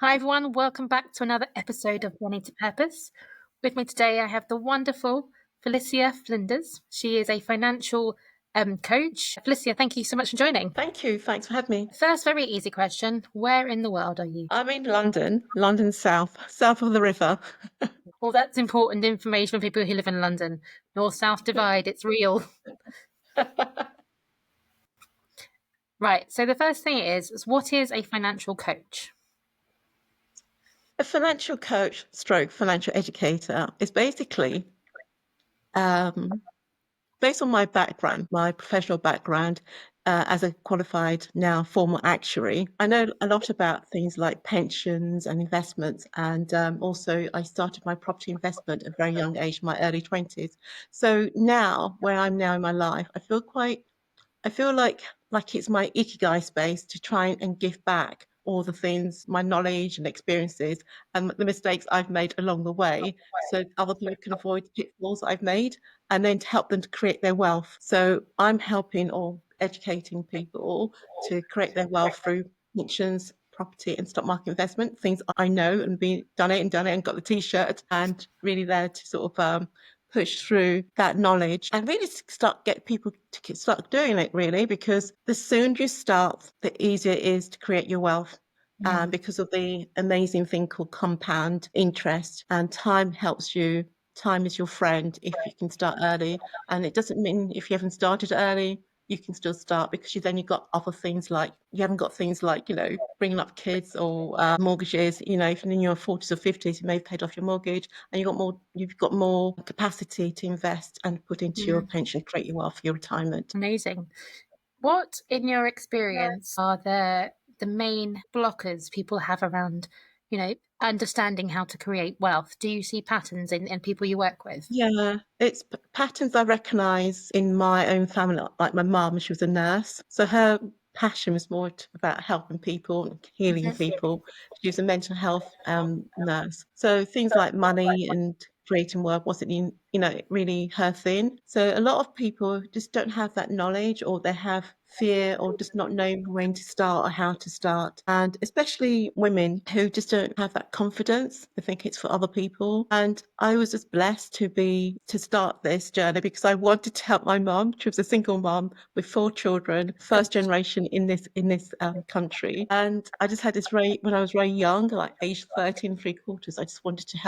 Hi everyone, welcome back to another episode of Money to Purpose. With me today I have the wonderful Felicia Flinders. She is a financial coach. Felicia, thank you so much for joining. Thank you. Thanks for having me. First, very easy question. Where in the world are you? I'm in London south of the river. Well, that's important information for people who live in London. North-South divide, it's real. Right, so the first thing is what is a financial coach? A financial coach stroke financial educator is basically, based on my background, my professional background, as a qualified now former actuary. I know a lot about things like pensions and investments, and also I started my property investment at a very young age, my early 20s. So now, where I'm now in my life, I feel like it's my ikigai space to try and give back all the things, my knowledge and experiences, and the mistakes I've made along the way, so other people can avoid the pitfalls I've made, and then to help them to create their wealth. So I'm helping or educating people to create their wealth through pensions, property, and stock market investment. Things I know and done it and got the t-shirt, and really there to sort of push through that knowledge and really get people to start doing it, really, because the sooner you start, the easier it is to create your wealth. Because of the amazing thing called compound interest, and time helps you. Time is your friend if you can start early. And it doesn't mean if you haven't started early, you can still start, because you've got other things like, you haven't got things like, bringing up kids or mortgages. If you're in your 40s or 50s, you may have paid off your mortgage, and you've got more capacity to invest and put into your pension, create your wealth for your retirement. Amazing. What, in your experience, are the main blockers people have around, understanding how to create wealth? Do you see patterns in people you work with? Yeah, it's patterns I recognise in my own family. Like my mum, she was a nurse, so her passion was more about helping people and healing people. She was a mental health nurse, so things like money and creating wealth wasn't really her thing. So a lot of people just don't have that knowledge, or they have fear, or just not knowing when to start or how to start. And especially women who just don't have that confidence. They think it's for other people. And I was just blessed to start this journey because I wanted to help my mum. She was a single mum with 4 children, first generation in this country. And I just had this when I was very young, like age 13 3/4, I just wanted to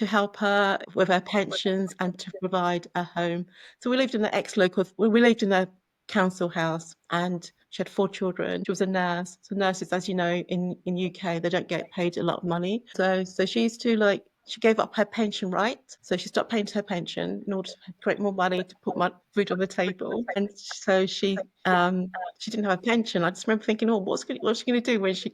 help her with her pensions and to provide a home. So we lived in we lived in a council house, and she had 4 children. She was a nurse. So nurses, as you know, in UK, they don't get paid a lot of money. So she used to she gave up her pension right. So she stopped paying her pension in order to create more money to put my food on the table. And so she didn't have a pension. I just remember thinking, what's she going to do when she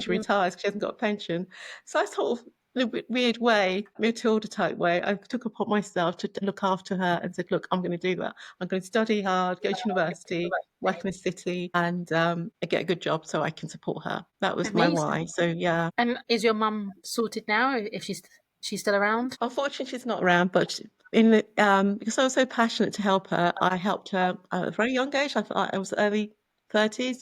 retires? Because she hasn't got a pension. So I sort of, in a weird way, Matilda type way, I took upon myself to look after her and said, look, I'm going to do that. I'm going to study hard, go to university, work in the city, and get a good job so I can support her. That was my why. So yeah. And is your mum sorted now? If she's still around? Unfortunately, she's not around, but because I was so passionate to help her, I helped her at a very young age. I was early 30s.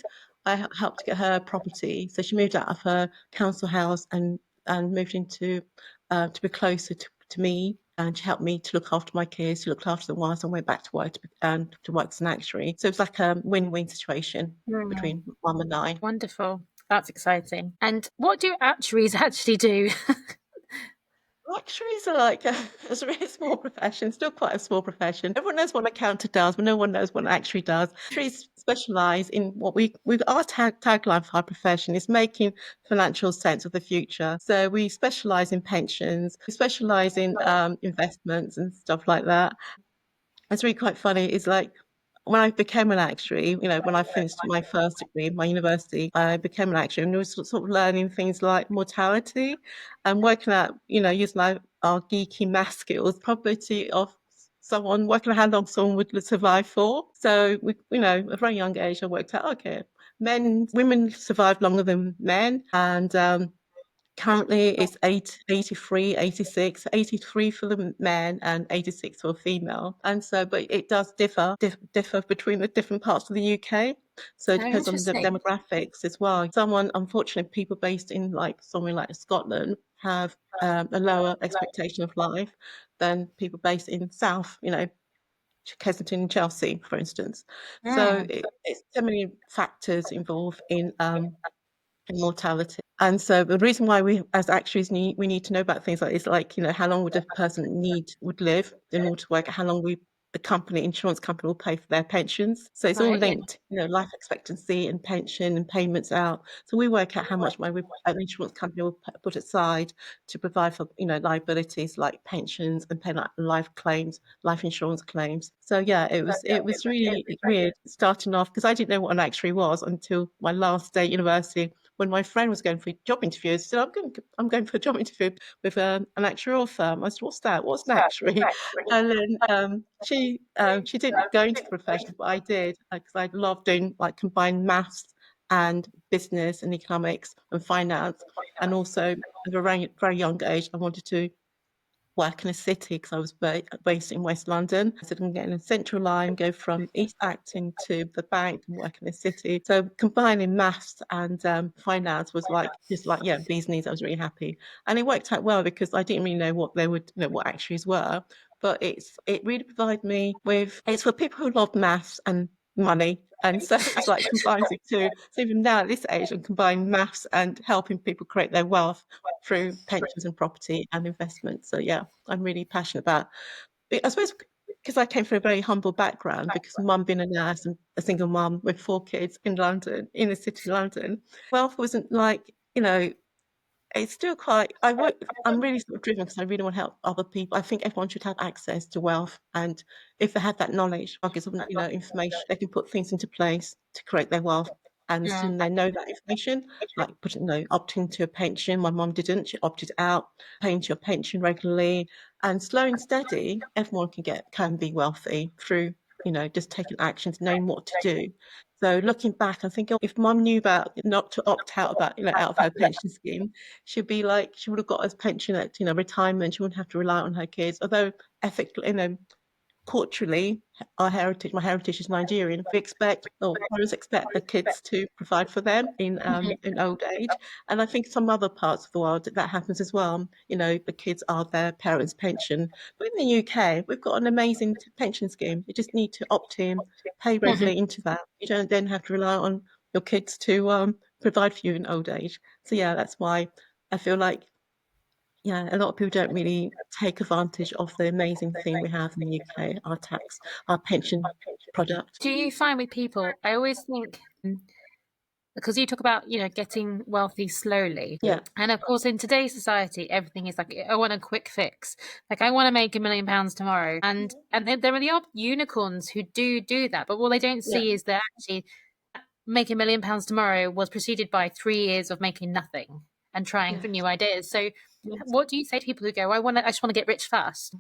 I helped get her property, so she moved out of her council house and moved into to be closer to me. And she helped me to look after my kids. She looked after them whilst I went back to work to work as an actuary. So it was like a win-win situation between mum and I. Wonderful. That's exciting. And what do actuaries actually do? Actuaries are like it's a really small profession, still quite a small profession. Everyone knows what an accountant does, but no one knows what an actuary does. Actuaries specialise in what our tagline for our profession is making financial sense of the future. So we specialise in pensions, we specialise in investments and stuff like that. It's really quite funny. It's like when I became an actuary, when I finished my first degree in my university, I became an actuary, and we were sort of learning things like mortality and working out, using our geeky math skills, probability of someone, working out how long someone would survive for. So at a very young age, I worked out, okay, women survive longer than men, and currently it's 83, 86, 83 for the men and 86 for a female. And so, but it does differ between the different parts of the UK. So it Oh, depends on the interesting. demographics as well. Unfortunately, people based in like somewhere like Scotland have a lower expectation of life than people based in South, Kensington and Chelsea, for instance. So Mm, it's so many factors involved in mortality. And so the reason why we as actuaries we need to know about things like this, like, how long would a person would live in order to work out how long the insurance company will pay for their pensions. So it's all right, yeah. linked, life expectancy and pension and payments out. So we work out how much money an insurance company will put aside to provide for, liabilities like pensions and pay like life insurance claims. So yeah, it was really weird starting off because I didn't know what an actuary was until my last day at university when my friend was going for a job interview. I said, I'm going for a job interview with an actuarial firm. I said, what's that? What's an actuary? And then she didn't go into the profession, but I did because I loved doing like combined maths and business and economics and finance. And also at a very, very young age, I wanted to work in a city because I was based in West London. So I can get in a central line, go from East Acton to the bank and work in the city. So combining maths and finance was like, just like, yeah, bee's knees. I was really happy. And it worked out well because I didn't really know what they would, what actuaries were. But it really provided me with, it's for people who love maths and money. And so it's like combines the two. So even now at this age, I'm combining maths and helping people create their wealth through pensions and property and investment. So yeah, I'm really passionate about it. I suppose because I came from a very humble background, because mum being a nurse and a single mum with 4 kids in London, in the city of London, wealth wasn't like, it's still quite, I'm really sort of driven because I really want to help other people. I think everyone should have access to wealth. And if they have that knowledge, buckets of, information, they can put things into place to create their wealth. And as soon Mm, as they know that information, like opting to a pension. My mum didn't, she opted out, paying to a pension regularly. And slow and steady, everyone can be wealthy through, just taking actions, knowing what to do. So looking back, I think if mum knew about not to opt out about, out of her pension scheme, she'd be like, she would have got a pension at, retirement. She wouldn't have to rely on her kids. Although ethically, culturally, my heritage is Nigerian. We expect, or parents expect the kids to provide for them mhm, in old age. And I think some other parts of the world that happens as well. The kids are their parents' pension. But in the UK, we've got an amazing pension scheme. You just need to opt in, pay mhm. regularly into that. You don't then have to rely on your kids to provide for you in old age. So yeah, that's why I feel like, yeah, a lot of people don't really take advantage of the amazing thing we have in the UK, our pension product. Do you find with people, I always think, because you talk about, getting wealthy slowly. Yeah, And of course, in today's society, everything is like, I want a quick fix. Like, I want to make £1 million tomorrow. And then there are the odd unicorns who do that. But what they don't yeah, see is that actually making £1 million tomorrow was preceded by 3 years of making nothing and trying for yes, new ideas. So, yes. what do you say to people who go, I just want to get rich fast?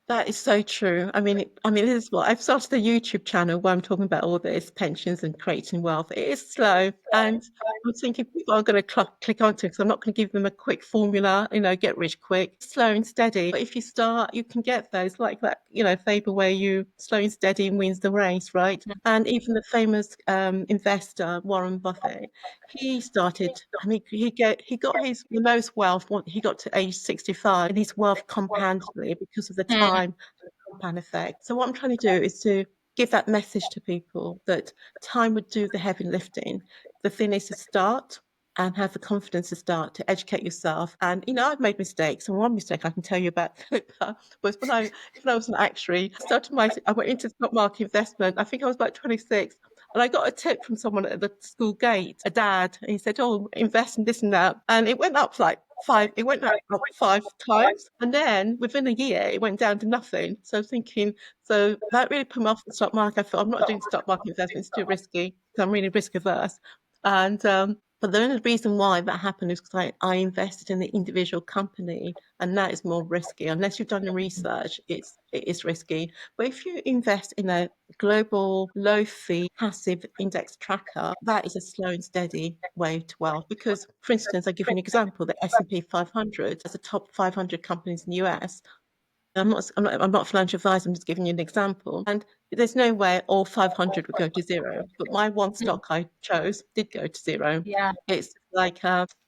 That is so true. I mean, this is what I've started a YouTube channel where I'm talking about all this pensions and creating wealth. It is slow, and I'm thinking people are going to click onto it because I'm not going to give them a quick formula, get rich quick. Slow and steady. But if you start, you can get those like that, fable where you slow and steady wins the race, right? And even the famous investor Warren Buffett, he started. I mean, he got the most wealth when he got to age 65, and his wealth compounded because of the Mm, time and the compound effect. So what I'm trying to do is to give that message to people that time would do the heavy lifting. The thing is to start and have the confidence to start to educate yourself. And I've made mistakes. And one mistake I can tell you about Philippa was when I was an actuary. I went into stock market investment. I think I was about 26. And I got a tip from someone at the school gate, a dad, and he said, "Oh, invest in this and that." And it went up like it went up 5 times. And then within a year, it went down to nothing. So I was thinking, so that really put me off the stock market. I thought, I'm not doing stock market investment. It's too risky because I'm really risk averse. And but the only reason why that happened is because I invested in the individual company, and that is more risky. Unless you've done the research, it is risky. But if you invest in a global low fee passive index tracker, that is a slow and steady way to wealth. Because, for instance, I give you an example: the S&P 500 as the top 500 companies in the US. I'm not a financial advisor. I'm just giving you an example. And there's no way all 500 would go to zero. But my one Mm. stock I chose did go to zero. Yeah. It's like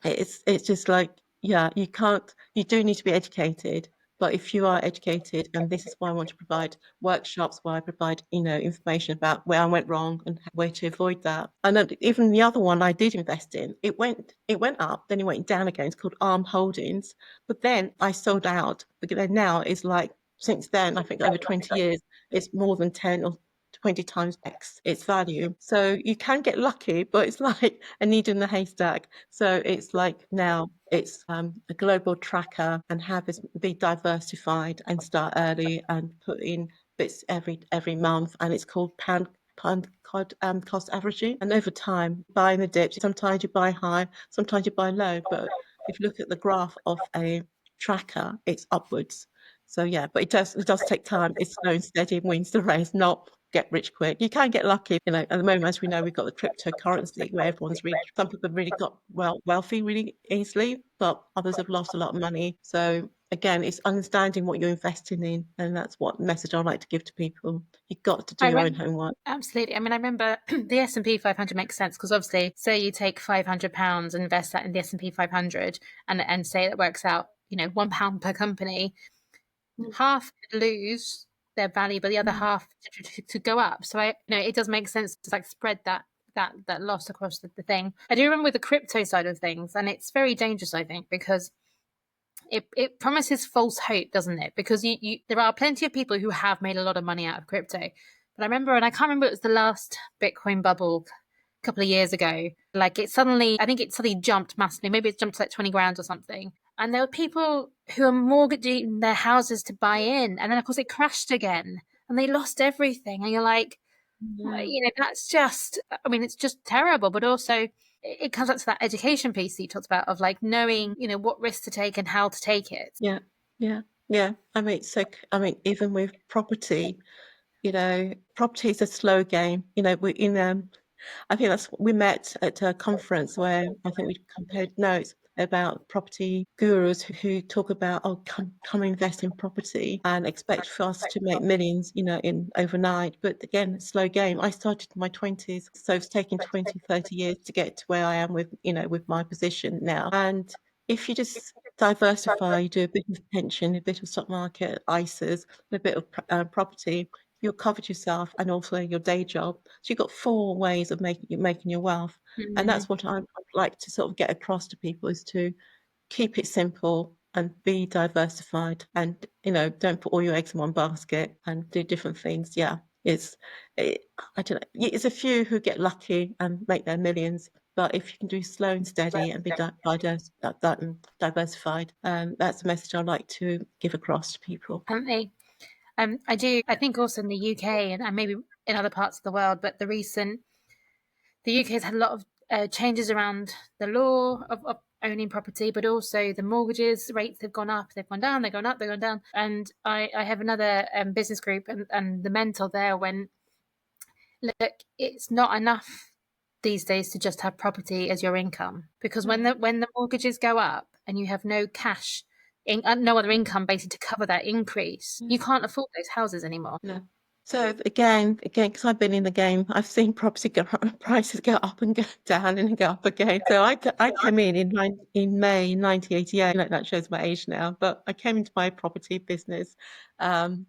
it's just like, yeah, you can't. You do need to be educated. But if you are educated, and this is why I want to provide workshops where I provide, information about where I went wrong and where to avoid that. And then even the other one I did invest in, it went up, then it went down again. It's called Arm Holdings. But then I sold out because then now it's like, since then, I think over 20 years, it's more than 10 or 20 times X its value. So you can get lucky, but it's like a needle in the haystack. So it's like now it's a global tracker, and have this be diversified and start early and put in bits every month. And it's called pound cost averaging. And over time, buying the dips, sometimes you buy high, sometimes you buy low. But if you look at the graph of a tracker, it's upwards. So yeah, but it does take time. It's slow and steady and wins the race, not get rich quick. You can get lucky, at the moment, as we know, we've got the cryptocurrency where some people have really got wealthy really easily, but others have lost a lot of money. So again, it's understanding what you're investing in, and that's what message I like to give to people. You've got to do I your own remember, homework. absolutely. I mean, I remember the S&P 500 makes sense because obviously, say you take £500 and invest that in the S&P 500, and say that works out, £1 per company, Mm, half could lose their value, but the other mm, half to go up. So it does make sense to like spread that loss across the thing. I do remember with the crypto side of things, and it's very dangerous, I think, because it promises false hope, doesn't it? Because there are plenty of people who have made a lot of money out of crypto. But I remember, and I can't remember, it was the last Bitcoin bubble a couple of years ago. Like I think it suddenly jumped massively. Maybe it jumped to like 20 grand or something. And there were people who are mortgaging their houses to buy in. And then, of course, it crashed again and they lost everything. And you're like, yeah, that's just, I mean, it's just terrible. But also, it comes up to that education piece that you talked about of like knowing, what risks to take and how to take it. yeah, yeah, yeah. Even with property, property is a slow game. We in I think we met at a conference where I think we compared notes about property gurus who talk about, oh, come invest in property and expect for us to make millions, in overnight. But again, slow game. I started in my 20s, so it's taken 20, 30 years to get to where I am with my position now. And if you just diversify, you do a bit of pension, a bit of stock market, ISAs, a bit of property, you'll cover yourself and also your day job. So you've got four ways of making your wealth. And Mm. that's what I'd like to sort of get across to people, is to keep it simple and be diversified, and don't put all your eggs in one basket and do different things. Yeah, I don't know, it's a few who get lucky and make their millions, but if you can do slow and steady and be diversified, that's the message I'd like to give across to people. Definitely. I think also in the UK and maybe in other parts of the world, but the UK has had a lot of changes around the law of owning property, but also the mortgages rates have gone up, they've gone down, they've gone up, they've gone down. And I have another business group, and the mentor there went, look, it's not enough these days to just have property as your income, because No, when the mortgages go up and you have no cash, no other income basically to cover that increase, no, you can't afford those houses anymore. no. So again, because I've been in the game, I've seen property prices go up and go down and go up again. So I came in May 1988. Like, that shows my age now, but I came into my property business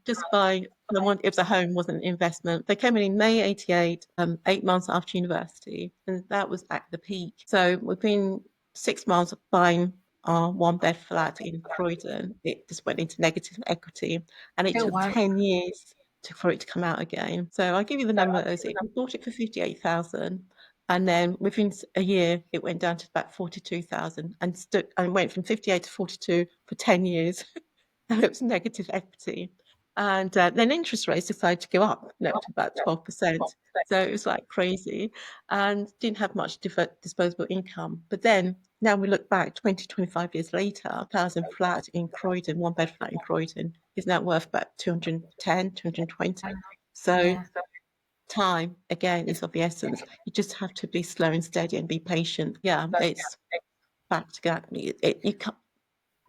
just by it was a home, wasn't an investment. They came in May 88, 8 months after university, and that was at the peak. So within 6 months of buying our one bed flat in Croydon, it just went into negative equity, and it Oh took wow. 10 years for it to come out again. So I'll give you the numbers. We bought it for 58,000, and then within a year it went down to about 42,000, and went from 58 to 42 for 10 years. And it was negative equity. And then interest rates decided to go up, to about 12%. So it was like crazy, and didn't have much disposable income. But then now we look back 20, 25 years later, a thousand flat in Croydon, one bed flat in Croydon, is now worth about 210, 220. So Yeah. time, again, is of the essence. You just have to be slow and steady and be patient. Yeah, it's back to that. You can't.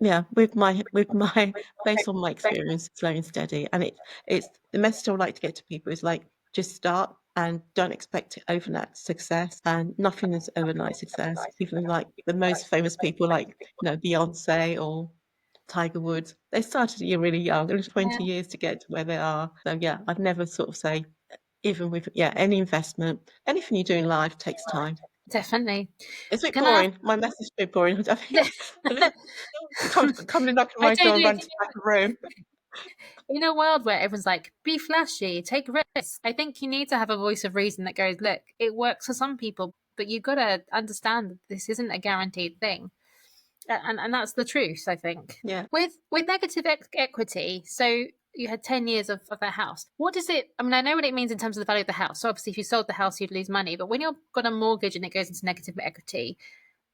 yeah, with my based on my experience, slow and steady, and it's the message I would like to get to people is like just start and don't expect overnight success, and nothing is overnight success. Even like the most famous people, like Beyonce or Tiger Woods, they started really young. It was Yeah, 20 years to get to where they are. So yeah, I'd never sort of say, even with any investment, anything you do in life takes time. definitely. It's a bit Can I ask? boring. My message is a bit boring. I think coming and knocking on I my door don't and know. run to the back of the room. In a world where everyone's like, be flashy, take risks, I think you need to have a voice of reason that goes, look, it works for some people, but you've got to understand that this isn't a guaranteed thing. And that's the truth, I think. Yeah. With negative equity, so you had 10 years of that house. What does it, I mean, I know what it means in terms of the value of the house. So obviously, if you sold the house, you'd lose money. But when you've got a mortgage and it goes into negative equity,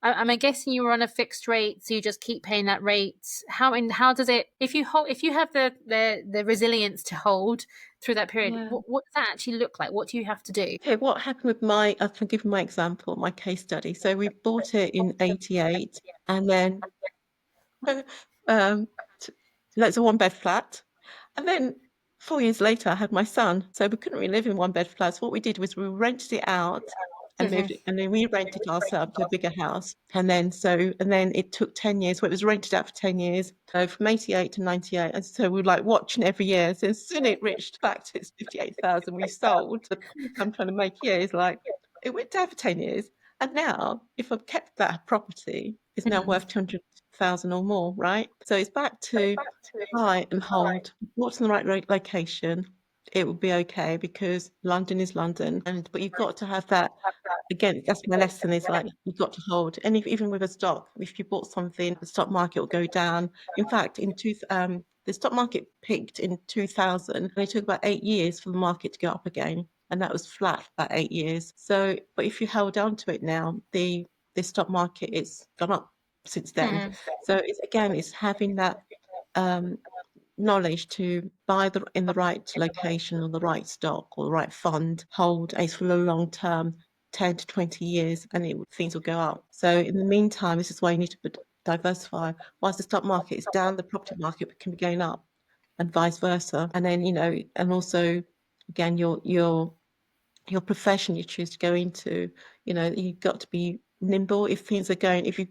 I'm guessing you were on a fixed rate, so you just keep paying that rate. How does it if you have the resilience to hold through that period? Yeah. What does that actually look like? What do you have to do? Okay, what happened with I can give you my example, my case study. So we bought it in 88 and then um t- that's a one bed flat. And then 4 years later, I had my son, so we couldn't really live in one bed flats. What we did was we rented it out and Hmm. moved it, and then we rented ourselves to a bigger house. And then it took 10 years. Well, it was rented out for 10 years, so from 88 to 98. And so we were like watching every year. So as soon as it reached back to its 58,000, we sold. The point I'm trying to make here is like it went down for 10 years. And now, if I've kept that property, it's now Hmm. worth 200,000 or more, right? So it's back to buy and hold. What's in the right location? It will be okay because London is London, and but you've got to have that. Again, that's my lesson is like you've got to hold. And even with a stock, if you bought something, the stock market will go down. In fact, the stock market peaked in 2000, and it took about 8 years for the market to go up again, and that was flat for about 8 years. So, but if you held on to it now, the stock market it's gone up since then. Hmm. So it's having that um, knowledge to buy in the right location or the right stock or the right fund, hold a for the long term, 10 to 20 years, and things will go up. So in the meantime, this is why you need to diversify. Whilst the stock market is down, the property market can be going up and vice versa. And then, and also again, your profession you choose to go into, you've got to be nimble if you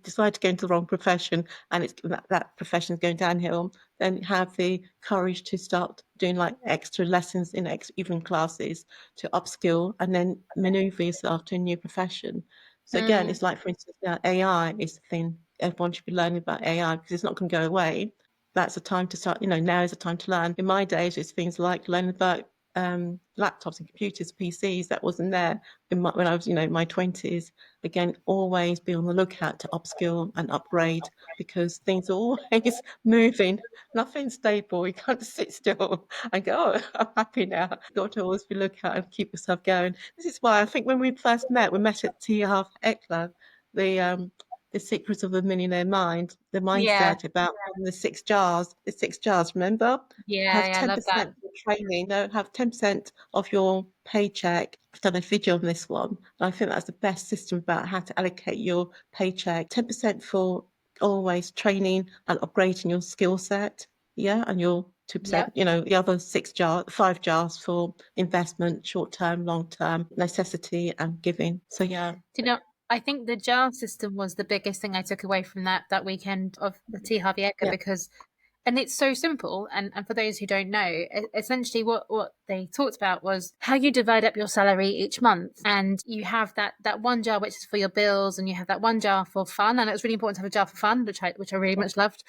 decide to go into the wrong profession and that profession is going downhill, then have the courage to start doing like extra lessons in evening classes to upskill and then maneuver yourself to a new profession. So again, Mm. it's like, for instance, now AI is the thing. Everyone should be learning about AI because it's not going to go away. That's the time to start, now is the time to learn. In my days, it's things like learning about laptops and computers, PCs that wasn't there when I was, in my 20s. Again, always be on the lookout to upskill and upgrade because things are always moving. Nothing's stable. You can't just sit still and go, oh, I'm happy now. You've got to always be lookout and keep yourself going. This is why I think when we first met, we met at T Half Ekla, the secrets of a millionaire mind, the Yeah, mindset about the six jars, remember? yeah, Have yeah, I love that. 10% for training, no, have 10% of your paycheck. I've done a video on this one. And I think that's the best system about how to allocate your paycheck. 10% for always training and upgrading your skill set. Yeah. And your 2%, Yep. the other 5 jars for investment, short term, long term, necessity and giving. So yeah. Do you know, I think the jar system was the biggest thing I took away from that weekend of the T Harvey Eker Yeah. because and it's so simple and for those who don't know essentially what they talked about was how you divide up your salary each month and you have that one jar which is for your bills and you have that one jar for fun and it was really important to have a jar for fun which I really much loved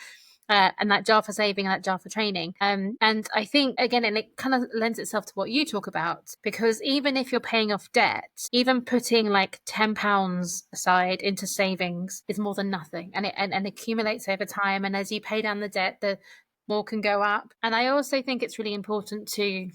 and that jar for saving and that jar for training. And I think, again, and it kind of lends itself to what you talk about, because even if you're paying off debt, even putting like £10 aside into savings is more than nothing. And accumulates over time. And as you pay down the debt, the more can go up. And I also think it's really important to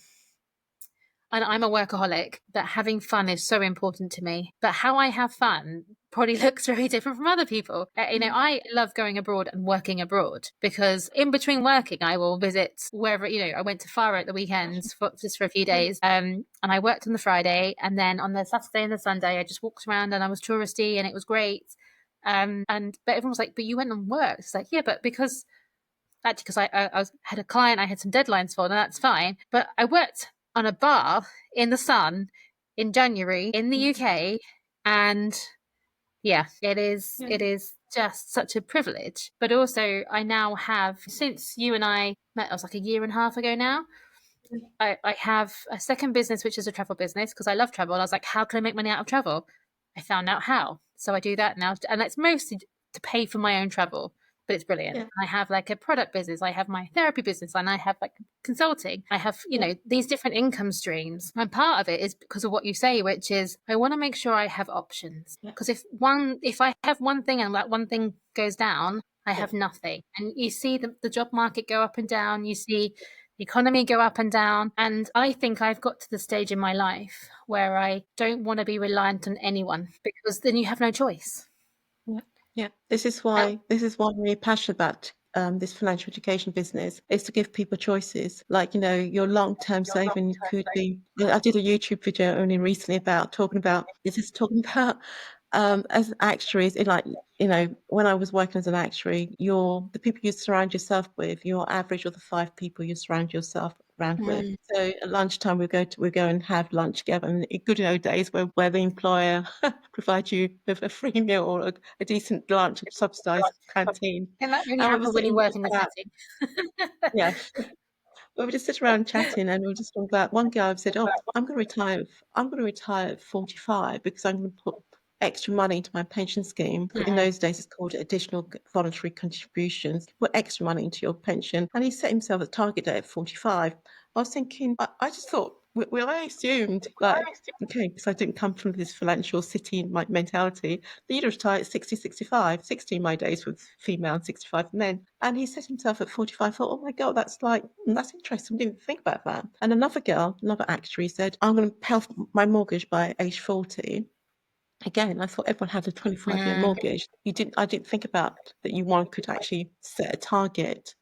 and I'm a workaholic, but having fun is so important to me. But how I have fun probably looks very different from other people. I love going abroad and working abroad because in between working, I will visit wherever, I went to Faro at the weekends just for a few days. And I worked on the Friday and then on the Saturday and the Sunday, I just walked around and I was touristy and it was great. But everyone was like, but you went and worked. It's like, yeah, but because actually, because had a client I had some deadlines for, and that's fine. But I worked on a bar in the sun in January in the UK, and yeah, Yeah. it is just such a privilege. But also, I now have, since you and I met, it was like a year and a half ago now. I have a second business, which is a travel business because I love travel. And I was like, how can I make money out of travel? I found out how. So I do that now. And that's mostly to pay for my own travel, but it's brilliant. Yeah. I have like a product business, I have my therapy business, and I have like consulting. I have, Yeah. these different income streams. And part of it is because of what you say, which is I want to make sure I have options. Yeah. Because if I have one thing and that one thing goes down, I Yeah. have nothing. And you see the job market go up and down. You see the economy go up and down. And I think I've got to the stage in my life where I don't want to be reliant on anyone because then you have no choice. Yeah. Yeah. Uh, This is why I'm really passionate about this financial education business, is to give people choices. Like, your long-term saving could be. I did a YouTube video only recently about talking about as actuaries, when I was working as an actuary, the people you surround yourself with, your average of the 5 people you surround yourself around with. mm, So at lunchtime we go and have lunch together. And in good old days where the employer provides you with a free meal or a decent lunch, a subsidised canteen. can that only And we were happen when you sitting work just in the about, city? yeah, we were just sitting around chatting, and we were just talking about one guy said, "Oh, I'm going to retire at 45 because I'm going to put extra money into my pension scheme." In Mm, those days, it's called additional voluntary contributions. Put extra money into your pension, and he set himself a target date at 45. I was thinking, I just thought, well, I assumed like, okay, because I didn't come from this financial city like mentality, that you'd retire at 60, 65, 60 in my days with female and 65 men. And he set himself at 45. I thought, oh my God, that's interesting. I didn't think about that. And another actuary said, I'm going to pay off my mortgage by age 40. Again, I thought everyone had a 25-year mm. mortgage. I didn't think about that one could actually set a target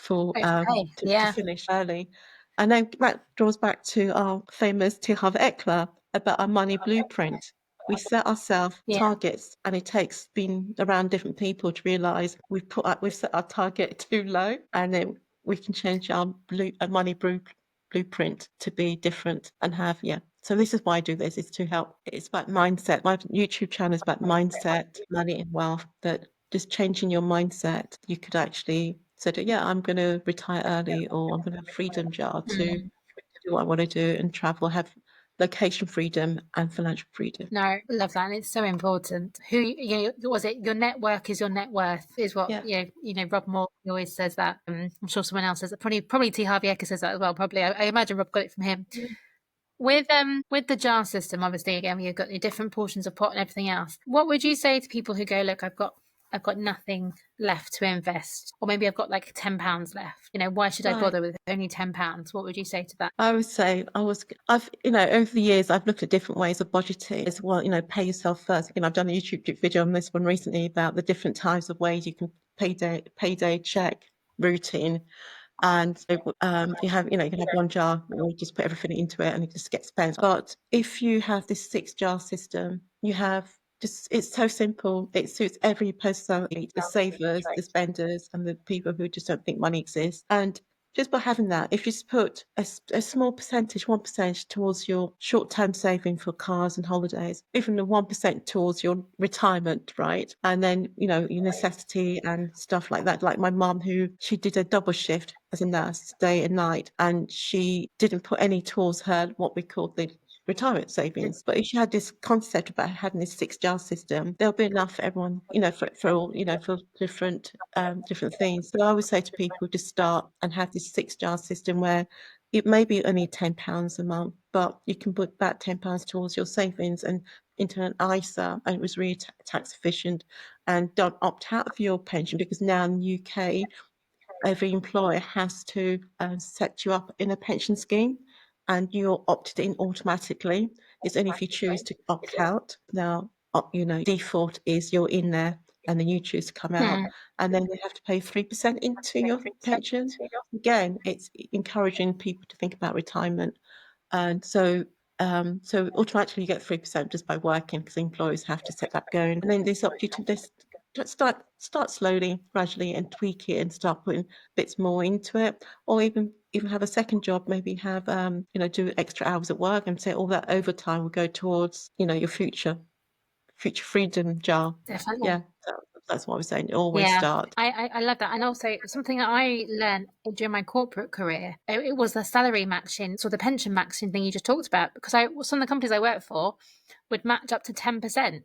Okay, to yeah, finish early. And then that draws back to our famous Tihav Ekla about our money blueprint. We set ourselves yeah. targets, and it takes being around different people to realise we've set our target too low, and then we can change our blueprint to be different and have, yeah. So this is why I do this, is to help. It's about mindset. My YouTube channel is about mindset, money and wealth, that just changing your mindset, you could actually say, yeah, I'm going to retire early, or I'm going to have freedom jar to Mm. do what I want to do and travel, have location freedom and financial freedom. No, love that. And it's so important. Who, was it? Your network is your net worth, is what, Yeah. Rob Moore always says that. I'm sure someone else says it. Probably T. Harvey Eker says that as well. Probably. I imagine Rob got it from him. With the jar system, obviously, again, you've got your different portions of pot and everything else. What would you say to people who go, look, I've got nothing left to invest, or maybe I've got like £10 left. Why should I Right. bother with only £10? What would you say to that? I would say I've, over the years, I've looked at different ways of budgeting as well, pay yourself first. I've done a YouTube video on this one recently about the different types of ways you can payday check routine. And so, you can have one jar, or you just put everything into it and it just gets spent. But if you have this 6-jar system, it's so simple. It suits every personality, the savers, the spenders, and the people who just don't think money exists. And just by having that, if you just put a small percentage, 1% towards your short-term saving for cars and holidays, even the 1% towards your retirement, right? And then, your necessity and stuff like that. Like my mum, she did a double shift as a nurse, day and night, and she didn't put any towards her, what we call the retirement savings. But if you had this concept about having this 6-jar system, there'll be enough for everyone, for all, for different things. So I would say to people to start and have this 6-jar system where it may be only £10 a month, but you can put that £10 towards your savings and into an ISA, and it was really tax efficient. And don't opt out of your pension, because now in the UK, every employer has to set you up in a pension scheme, and you're opted in automatically. It's only if you choose to opt out. Now, default is you're in there, and then you choose to come out, Hmm. and then they have to pay 3% into your pension. Again, it's encouraging people to think about retirement. And so So automatically you get 3% just by working, because employers have to set that going. And then it's up to you to just start slowly, gradually, and tweak it and start putting bits more into it, or even have a second job, maybe have do extra hours at work, and say all that overtime will go towards your future freedom jar. Definitely. Yeah, that's what I was saying. Always Yeah, start. I love that. And also something that I learned during my corporate career, it was the salary matching, so the pension matching thing you just talked about, because some of the companies I worked for would match up to 10%.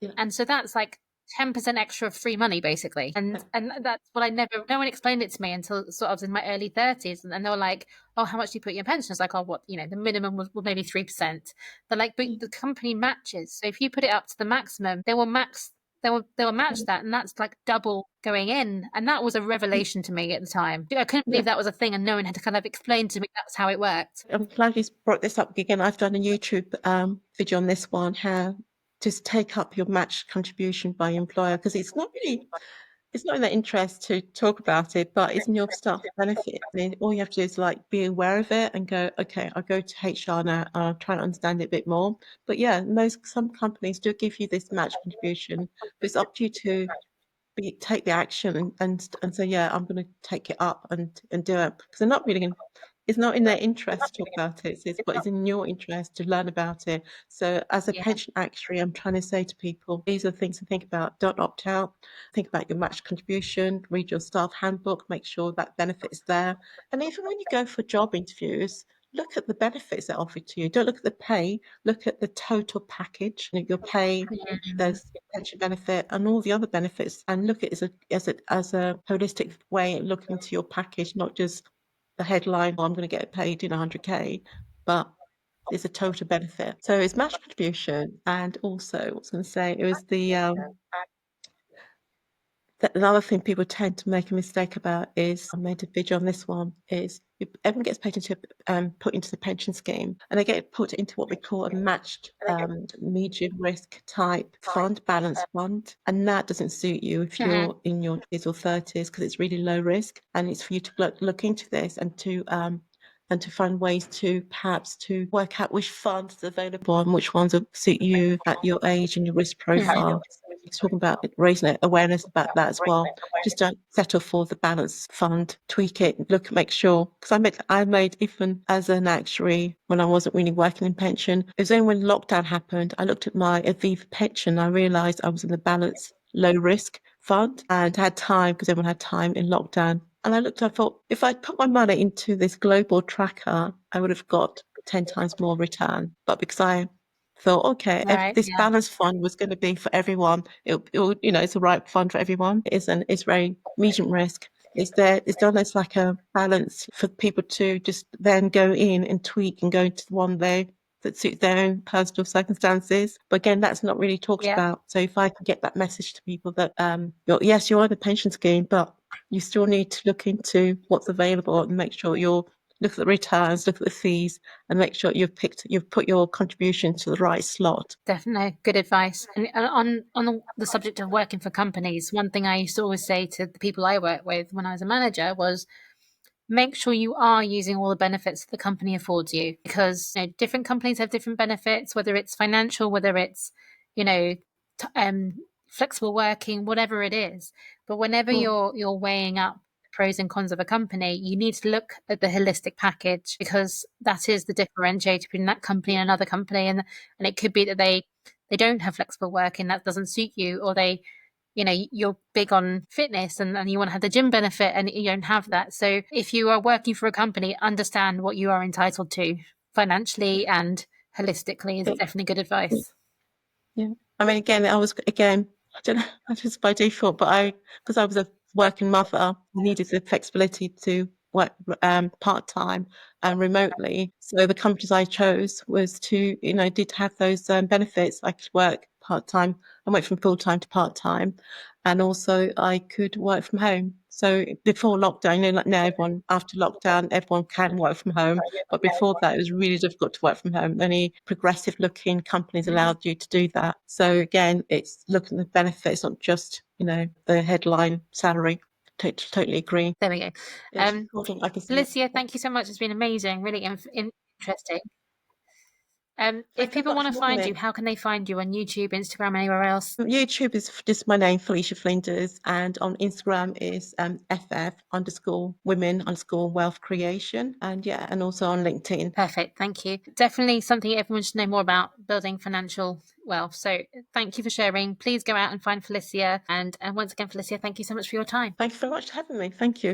Yeah, And so that's like 10% extra of free money, basically. yeah, And that's what no one explained it to me until sort of I was in my early 30s. And they were like, oh, how much do you put in your pension? I was like, oh, what, the minimum was maybe 3%. They're like, but yeah, the company matches. So if you put it up to the maximum, they will match that. And that's like double going in. And that was a yeah, revelation to me at the time. I couldn't yeah. believe that was a thing. And no one had to kind of explain to me that's how it worked. I'm glad you brought this up again. I've done a YouTube video on this one, how to take up your match contribution by employer, because it's not in their interest to talk about it, but it's in your staff benefit. And all you have to do is like be aware of it and go, okay, I'll go to HR now. I'll try and understand it a bit more. But yeah, some companies do give you this match contribution, but it's up to you to take the action and say, yeah, I'm going to take it up and do it, because they're not really going. It's not in their interest to talk about it, but it's in your interest to learn about it. So, as a Yeah, pension actuary, I'm trying to say to people, these are the things to think about. Don't opt out. Think about your match contribution. Read your staff handbook. Make sure that benefit is there. And even when you go for job interviews, look at the benefits that are offered to you. Don't look at the pay. Look at the total package. Your pay, there's pension benefit and all the other benefits, and look at it as a holistic way of looking to your package, not just the headline, oh, I'm going to get paid 100K, but it's a total benefit. So it's match contribution, and also what I was going to say, it was another thing people tend to make a mistake about is, I made a video on this one, is everyone gets paid put into the pension scheme, and they get put into what we call a matched medium risk type fund, balance fund, and that doesn't suit you if Mhm. you're in your 20s or 30s, because it's really low risk, and it's for you to look into this and to find ways to perhaps to work out which funds are available and which ones will suit you at your age and your risk profile. Talking about raising awareness about that as well. Just don't settle for the balance fund. Tweak it. Make sure. Because I made even as an actuary when I wasn't really working in pension. It was only when lockdown happened, I looked at my Aviva pension. I realised I was in the balance low risk fund and had time, because everyone had time in lockdown. And I thought, if I'd put my money into this global tracker, I would have got 10 times more return. But because I thought, okay, if Right. this Yeah. balance fund was going to be for everyone, it's the right fund for everyone. It's very medium risk. It's done as like a balance for people to just then go in and tweak and go into the one that suits their own personal circumstances. But again, that's not really talked Yeah. about. So if I can get that message to people that yes, you're on a pension scheme, but you still need to look into what's available and make sure look at the returns, look at the fees, and make sure you've put your contribution to the right slot. Definitely good advice. And on the subject of working for companies, one thing I used to always say to the people I work with when I was a manager was make sure you are using all the benefits that the company affords you, because different companies have different benefits, whether it's financial, whether it's you know t- um, flexible working, whatever it is. But whenever Mm, you're weighing up the pros and cons of a company, you need to look at the holistic package, because that is the differentiator between that company and another company. And it could be that they don't have flexible working, that doesn't suit you, or you're big on fitness and you want to have the gym benefit and you don't have that. So if you are working for a company, understand what you are entitled to financially and holistically is yeah, definitely good advice. yeah. I mean, I don't know, I just by default, because I was a working mother, I needed the flexibility to work part time and remotely. So the companies I chose was did have those benefits. I could work part time. I went from full time to part time, and also I could work from home. So before lockdown, like now, after lockdown, everyone can work from home. But before that, it was really difficult to work from home. Only progressive looking companies allowed you to do that. So again, it's looking at the benefits, not just, the headline salary. Totally agree. There we go. It's um important, like I said. Felicia, thank you so much. It's been amazing, really interesting. If Thank you people very much want for to having find you, me. how can they find you on YouTube, Instagram, anywhere else? YouTube is just my name, Felicia Flinders, and on Instagram is FF_women_wealth creation, and yeah, and also on LinkedIn. Perfect. Thank you. Definitely something everyone should know more about, building financial wealth. So thank you for sharing. Please go out and find Felicia. And once again, Felicia, thank you so much for your time. Thank you very much for having me. Thank you.